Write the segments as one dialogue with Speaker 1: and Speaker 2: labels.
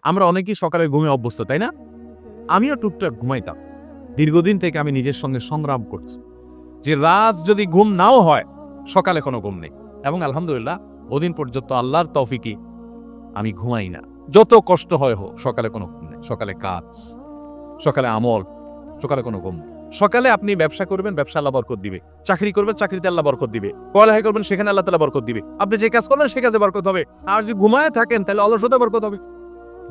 Speaker 1: আমরা অনেকেই সকালে ঘুমে অভ্যস্ত, তাই না? আমিও টুকটাক ঘুমাইতাম। দীর্ঘদিন থেকে আমি নিজের সঙ্গে সংগ্রাম করছি যে রাত যদি ঘুম নাও হয়, সকালে কোনো ঘুম নেই। এবং আলহামদুলিল্লাহ ওদিন পর্যন্ত আল্লাহর তৌফিকে আমি ঘুমাই না। যত কষ্ট হয় হোক, সকালে কোনো ঘুম নেই। সকালে কাজ, সকালে আমল, সকালে কোনো ঘুম নেই। সকালে আপনি ব্যবসা করবেন, ব্যবসা আল্লাহ বরকত দিবে। চাকরি করবেন, চাকরিতে আল্লাহ বরকত দিবে। পড়ালেখা করবেন, সেখানে আল্লাহ তাআলা বরকত দিবে। আপনি যে কাজ করবেন, সে কাজে বরকত হবে। আর যদি ঘুমায় থাকেন, তাহলে অলসতা বরকত হবে।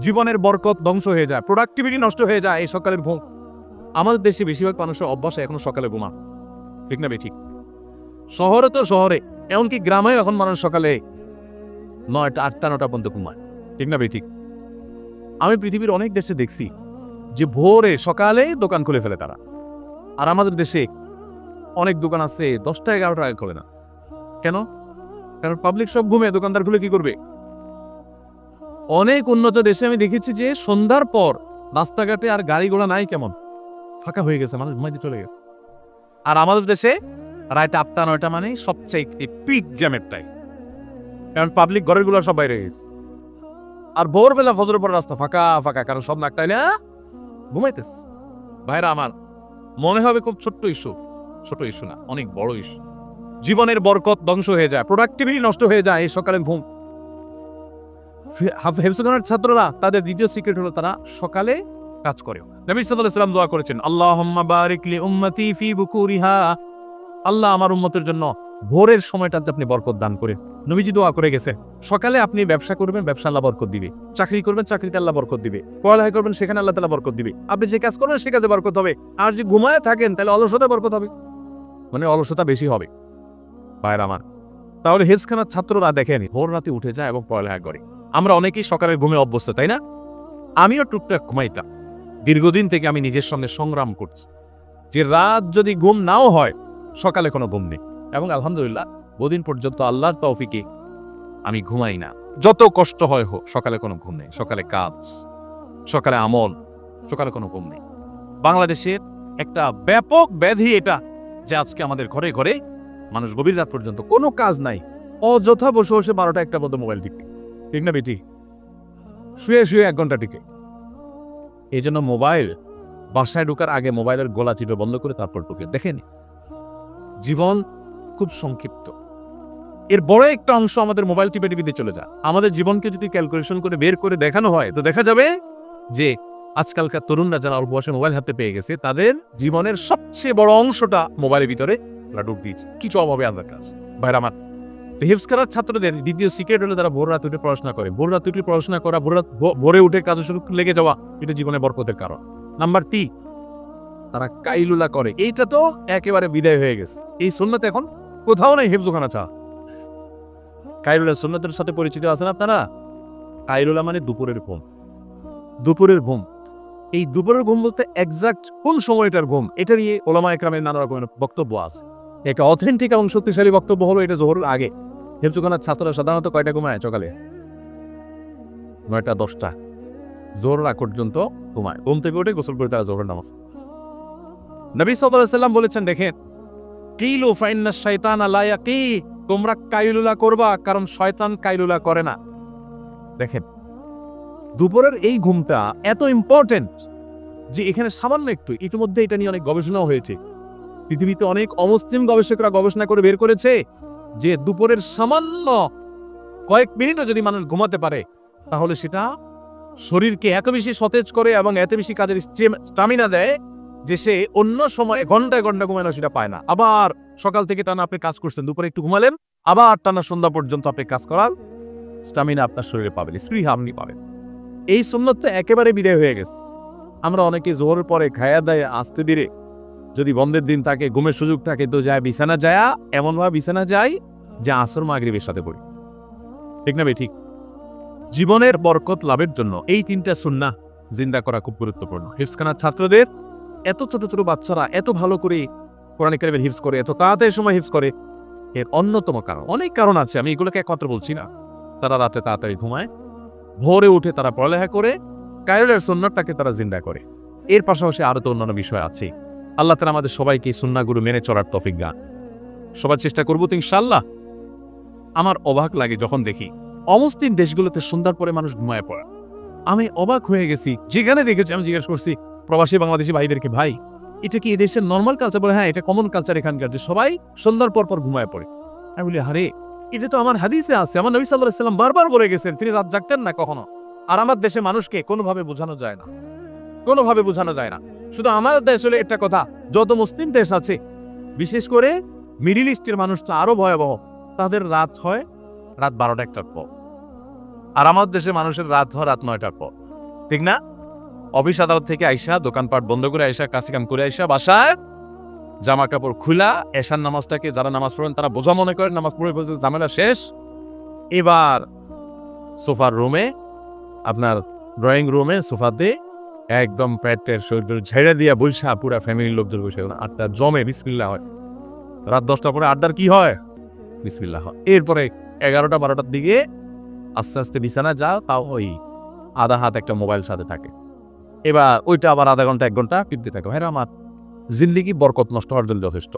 Speaker 1: জীবনের বরকত ধ্বংস হয়ে যায়, প্রোডাক্টিভিটি নষ্ট হয়ে যায় এই সকালের ঘুম। আমাদের দেশে বেশিরভাগ মানুষের অভ্যাস এখনো সকালে ঘুমা, ঠিক না বেঠিক? শহরে তো শহরে, এমনকি গ্রামেও এখন মানুষ সকালে 9টা 8টা 9টা পর্যন্ত ঘুমায়, ঠিক না বেঠিক? আমি পৃথিবীর অনেক দেশে দেখছি যে ভোরে সকালে দোকান খুলে ফেলে তারা। আর আমাদের দেশে অনেক দোকান আছে 10টা 11টা আগে খোলে না। কেন? কারণ পাবলিক সব ঘুমে, দোকানদার খুলে কি করবে? অনেক উন্নত দেশে আমি দেখেছি যে সন্ধ্যার পর রাস্তাঘাটে আর গাড়ি ঘোড়া নাই, কেমন ফাঁকা হয়ে গেছে, মানুষ ঘুমাইতে চলে গেছে। আর আমাদের দেশে রাত 8টা 9টা মানে সবচেয়ে পিক জ্যামের টাইম, কারণ পাবলিক ঘরের গুলো সব বাইরে গেছে। আর ভোরবেলা ফজরের পর রাস্তা ফাঁকা ফাঁকা, কারণ সব নাকটাইলে ঘুমাইতেছে। ভাইরা আমার, মনে হবে খুব ছোট্ট ইস্যু, ছোট ইস্যু না, অনেক বড় ইস্যু। জীবনের বরকত ধ্বংস হয়ে যায়, প্রোডাক্টিভিটি নষ্ট হয়ে যায় এই সকালের ঘুম। হেফজখানার ছাত্ররা তাদের দ্বিতীয় সিক্রেট হলো তারা সকালে কাজ করে। নবী সাল্লাল্লাহু আলাইহি ওয়াসাল্লাম দোয়া করেছেন, আল্লাহুম্মা বারিক লি উম্মতি ফি বুকুরিহা, আল্লাহ আমার উম্মতের জন্য ভোরের সময়টাতে আপনি বরকত দান করেন। নবীজি দোয়া করে গেছেন, সকালে আপনি ব্যবসা করবেন, ব্যবসা আল্লাহ বরকত দিবে। চাকরি করবেন, চাকরিতে আল্লাহ বরকত দিবে। পড়ালেখা করবেন, সেখানে আল্লাহ তাআলা বরকত দিবে। আপনি যে কাজ করবেন, সে কাজে বরকত হবে। আর যদি ঘুমায় থাকেন, তাহলে অলসতা বরকত হবে, মানে অলসতা বেশি হবে। ভাইরা আমার, তাহলে হেফজখানার ছাত্ররা দেখেন ভোর রাতে উঠে যায় এবং পড়ালেখা করে। আমরা অনেকেই সকালের ঘুমে অভ্যস্ত, তাই না? আমিও টুকটাক ঘুমাইতাম। দীর্ঘদিন থেকে আমি নিজের সঙ্গে সংগ্রাম করছি যে রাত যদি ঘুম নাও হয়, সকালে কোনো ঘুম নেই। এবং আলহামদুলিল্লাহ বহুদিন পর্যন্ত আল্লাহর তৌফিকে আমি ঘুমাই না। যত কষ্ট হয় হোক, সকালে কোনো ঘুম নেই। সকালে কাজ, সকালে আমল, সকালে কোনো ঘুম নেই। বাংলাদেশের একটা ব্যাপক ব্যাধি এটা, যে আজকে আমাদের ঘরে ঘরে মানুষ গভীর রাত পর্যন্ত কোনো কাজ নাই, অযথা বসে বসে 12টা 1টা পর্যন্ত মোবাইল টিপে, ঠিক না বেটি? শুয়ে শুয়ে 1 ঘন্টা টিকে। এই জন্য মোবাইল বাসায় ঢোকার আগে মোবাইলের গলা চিপে বন্ধ করে তারপর ঢুকে দেখেন। জীবন খুব সংক্ষিপ্ত, এর বড় একটা অংশ আমাদের মোবাইল টিপে টিপিতে চলে যায়। আমাদের জীবনকে যদি ক্যালকুলেশন করে বের করে দেখানো হয়, তো দেখা যাবে যে আজকালকার তরুণরা যারা অল্প বয়সে মোবাইল হাতে পেয়ে গেছে, তাদের জীবনের সবচেয়ে বড় অংশটা মোবাইলের ভিতরে ঢুক দিয়েছে। কিছু অভাবে আলাদা কাজ। ভাইরা আমার, হেফজখানার ছাত্রদের দ্বিতীয় সিক্রেট হলো তারা ভোর রাত উঠে পড়াশোনা করে। ভোর রাত উঠে পড়াশোনা করা, ভোরে উঠে কাজে শুরু লেগে যাওয়া, এটা জীবনে বরকতের কারণ। নাম্বার 3, তারা কাইলুলা করে। এইটা তো একেবারে বিদায় হয়ে গেছে, এই সুন্নাত এখন কোথাও নাই হেফজখানা ছাড়া। কাইলুলা সুন্নাতের সাথে পরিচিত আছেন আপনারা? কাইলুলা মানে দুপুরের ঘুম। দুপুরের ঘুম, এই দুপুরের ঘুম বলতে এক্সাক্ট কোন সময়টার ঘুম, এটা নিয়ে ওলামা একরামের নানা রকমের বক্তব্য আছে। একটা অথেন্টিক এবং শক্তিশালী বক্তব্য হলো এটা জোহরের আগে। হেফজখানার ছাত্ররা সাধারণত কয়টা ঘুমায়? সকালে 9টা 10টা, জোহরের আগ পর্যন্ত ঘুমায়। ঘুম থেকে উঠে গোসল করে তারা জোহরের নামাজ। নবী সাল্লাল্লাহু আলাইহি ওয়াসাল্লাম বলেছেন, দেখেন, কিলু ফাইন্না শাইতানা লা ইয়াকি, তোমরা কাইলুলা করবা, কারণ শয়তান কাইলুলা করে না। দেখেন, দুপুরের এই ঘুমটা এত ইম্পর্টেন্ট যে এখানে সামান্য একটু, ইতিমধ্যে এটা নিয়ে অনেক গবেষণাও হয়েছে। পৃথিবীতে অনেক অমুসলিম গবেষকরা গবেষণা করে বের করেছে যে দুপুরের সামান্য কয়েক মিনিটও যদি মানুষ ঘুমাতে পারে, তাহলে সেটা শরীরকে এত বেশি সতেজ করে এবং এত বেশি কাজের স্টামিনা দেয় যে সে অন্য সময় ঘন্টায় ঘন্টা ঘুমানো সেটা পায় না। আবার সকাল থেকে টানা আপনি কাজ করছেন, দুপুরে একটু ঘুমালেন, আবার টানা সন্ধ্যা পর্যন্ত আপনি কাজ করার স্টামিনা আপনার শরীরে পাবেন, স্পৃহা আপনি পাবেন। এই সুন্নাত তো একেবারে বিদায় হয়ে গেছে। আমরা অনেকে জোহরের পরে খায়া দায় আস্তে ধীরে, যদি বন্ধের দিন থাকে, ঘুমের সুযোগ থাকে, তো যায় বিছানা যায়, এমনভাবে বিছানা যায় যে আসর মাগরিবের সাথে পড়ি, ঠিক না ভাই? ঠিক। জীবনের বরকত লাভের জন্য এই 3টা সুন্নাহ জিন্দা করা খুব গুরুত্বপূর্ণ। হেফজখানার ছাত্রদের, এত ছোট ছোট বাচ্চারা এত ভালো করে কোরআন কারীমের হিফজ করে, এত তাড়াতাড়ি সময় হিফজ করে, এর অন্যতম কারণ, অনেক কারণ আছে, আমি এগুলোকে একমাত্র বলছি না। তারা রাতে তাড়াতাড়ি ঘুমায়, ভোরে উঠে তারা পড়ালেখা করে, কায়রুলের সুন্নাহটাকে তারা জিন্দা করে। এর পাশাপাশি আরো তো অন্যান্য বিষয় আছে। আল্লাহ তাআলা আমাদের সবাইকে এই সুন্নাহগুলো মেনে চলার তৌফিক দান। সবার চেষ্টা করবো তো ইনশাআল্লাহ। আমার অবাক লাগে যখন দেখি অমুসলিম দেশগুলোতে সন্ধ্যার পরে মানুষ ঘুমায় পড়ে। আমি অবাক হয়ে গেছি, যেখানে দেখেছি আমি জিজ্ঞেস করছি প্রবাসী বাংলাদেশি ভাইদেরকে, ভাই এটা কি এদেশের নর্মাল কালচার? বলে হ্যাঁ, এটা কমন কালচার এখানকার, যে সবাই সন্ধ্যার পর পর ঘুমায় পড়ে। আমি বলি আরে এটা তো আমার হাদিসে আছে, আমার নবী সাল্লাল্লাহু আলাইহি ওয়াসাল্লাম বারবার বলে গেছেন তিনি রাত জাগতেন না কখনো। আর আমার দেশে মানুষকে কোনোভাবে বোঝানো যায় না, কোনোভাবে বোঝানো যায় না। শুধু আমার দেশ হলে একটা কথা, যত মুসলিম দেশ আছে বিশেষ করে মিডিল ইস্টের মানুষ তো আরো ভয়াবহ, তাদের রাত হয় রাত 12টা-1টার পর, আর আমার দেশের মানুষের রাত হয় রাত 9টার পর, ঠিক না? অফিস আদালত থেকে আইসা, দোকানপাট বন্ধ করে আইসা, কাজ কাম করে আইসা বাসায় জামা কাপড় খুলা, এশার নামাজটাকে যারা নামাজ পড়েন তারা বোঝা মনে করেন, নামাজ পড়ে বলছে ঝামেলা শেষ। এবার সোফার রুমে, আপনার ড্রয়িং রুমে সোফাতে একদম প্যাটের শরীর ঝেড়ে দিয়া বৈশা পুরা ফ্যামিলির লোকজন বসে আড্ডা জমে, বিসমিল্লাহ হয়। রাত 10টা পরে আড্ডার কি হয়? বিসমিল্লাহ হয়। এরপরে 11টা-12টার দিকে আস্তে আস্তে বিছানা যাও, তাও ওই আধা হাত একটা মোবাইল সাথে থাকে। এবার ওইটা আবার আধা ঘন্টা 1 ঘন্টা টিপতে থাকে। ভাইরা আমার, জিন্দেগি বরকত নষ্ট হওয়ার জন্য যথেষ্ট।